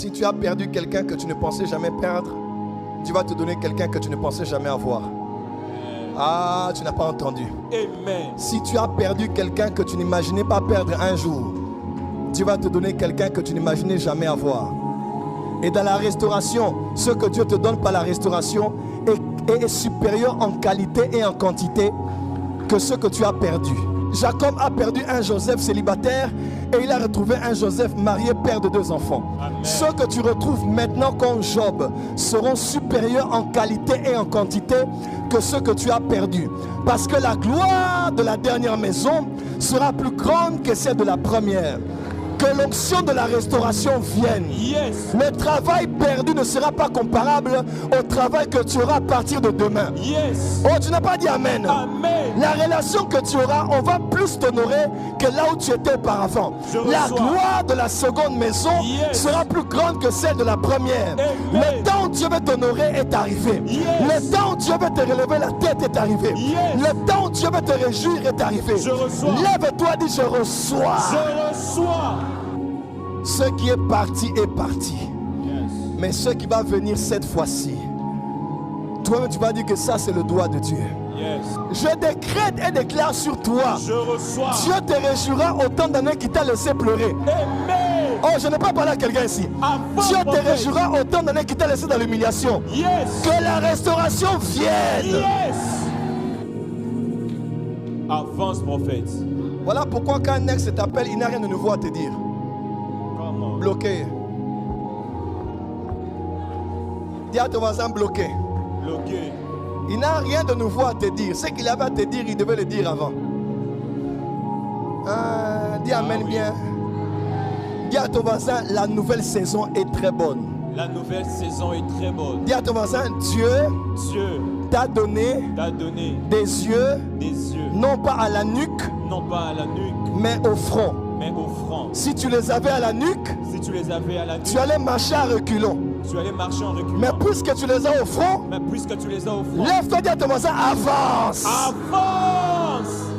Si tu as perdu quelqu'un que tu ne pensais jamais perdre, Dieu va te donner quelqu'un que tu ne pensais jamais avoir. Ah, tu n'as pas entendu. Amen. Si tu as perdu quelqu'un que tu n'imaginais pas perdre un jour, Dieu va te donner quelqu'un que tu n'imaginais jamais avoir. Et dans la restauration, ce que Dieu te donne par la restauration est supérieur en qualité et en quantité que ce que tu as perdu. Jacob a perdu un Joseph célibataire et il a retrouvé un Joseph marié, père de 2 enfants. Amen. Ceux que tu retrouves maintenant comme Job seront supérieurs en qualité et en quantité que ceux que tu as perdus. Parce que la gloire de la dernière maison sera plus grande que celle de la première. Que l'onction de la restauration vienne. Yes. Le travail perdu ne sera pas comparable au travail que tu auras à partir de demain. Yes. Oh, tu n'as pas dit amen. Amen. La relation que tu auras, on va plus t'honorer que là où tu étais auparavant. La gloire de la seconde maison sera plus grande que celle de la première. Amen. Le temps où Dieu veut t'honorer est arrivé. Le temps où Dieu veut te relever la tête est arrivé. Le temps où Dieu veut te réjouir est arrivé. Je reçois. Lève-toi, dis je reçois. Je reçois. Ce qui est parti est parti. Yes. Mais ce qui va venir cette fois-ci, toi-même tu vas dire que ça c'est le doigt de Dieu. Yes. Je décrète et déclare sur toi. Je reçois. Dieu te réjouira autant d'années qu'il t'a laissé pleurer. Amen. Oh, je n'ai pas parlé à quelqu'un ici. Avance, Dieu te prophète. réjouira autant d'années qu'il t'a laissé dans l'humiliation. Yes. Que la restauration vienne. Yes. Avance, prophète. Voilà pourquoi quand un ex t'appelle, il n'a rien de nouveau à te dire. Comment? Bloqué. Dis à ton voisin bloqué. Bloqué. Il n'a rien de nouveau à te dire. Ce qu'il avait à te dire, il devait le dire avant. Dis amen oui. bien. Dis à ton voisin, la nouvelle saison est très bonne. La nouvelle saison est très bonne. Dis à ton voisin, Dieu Dieu t'a donné t'a donné des yeux, des yeux, non pas à la nuque, non pas à la nuque, mais au front. mais au front. Si tu les avais à la nuque, Si tu les avais à la nuque, tu allais marcher à reculons. tu allais marcher en reculant. Mais puisque tu les as au front, Mais puisque tu les as au front, lève-toi, dis à ton voisin, avance. avance.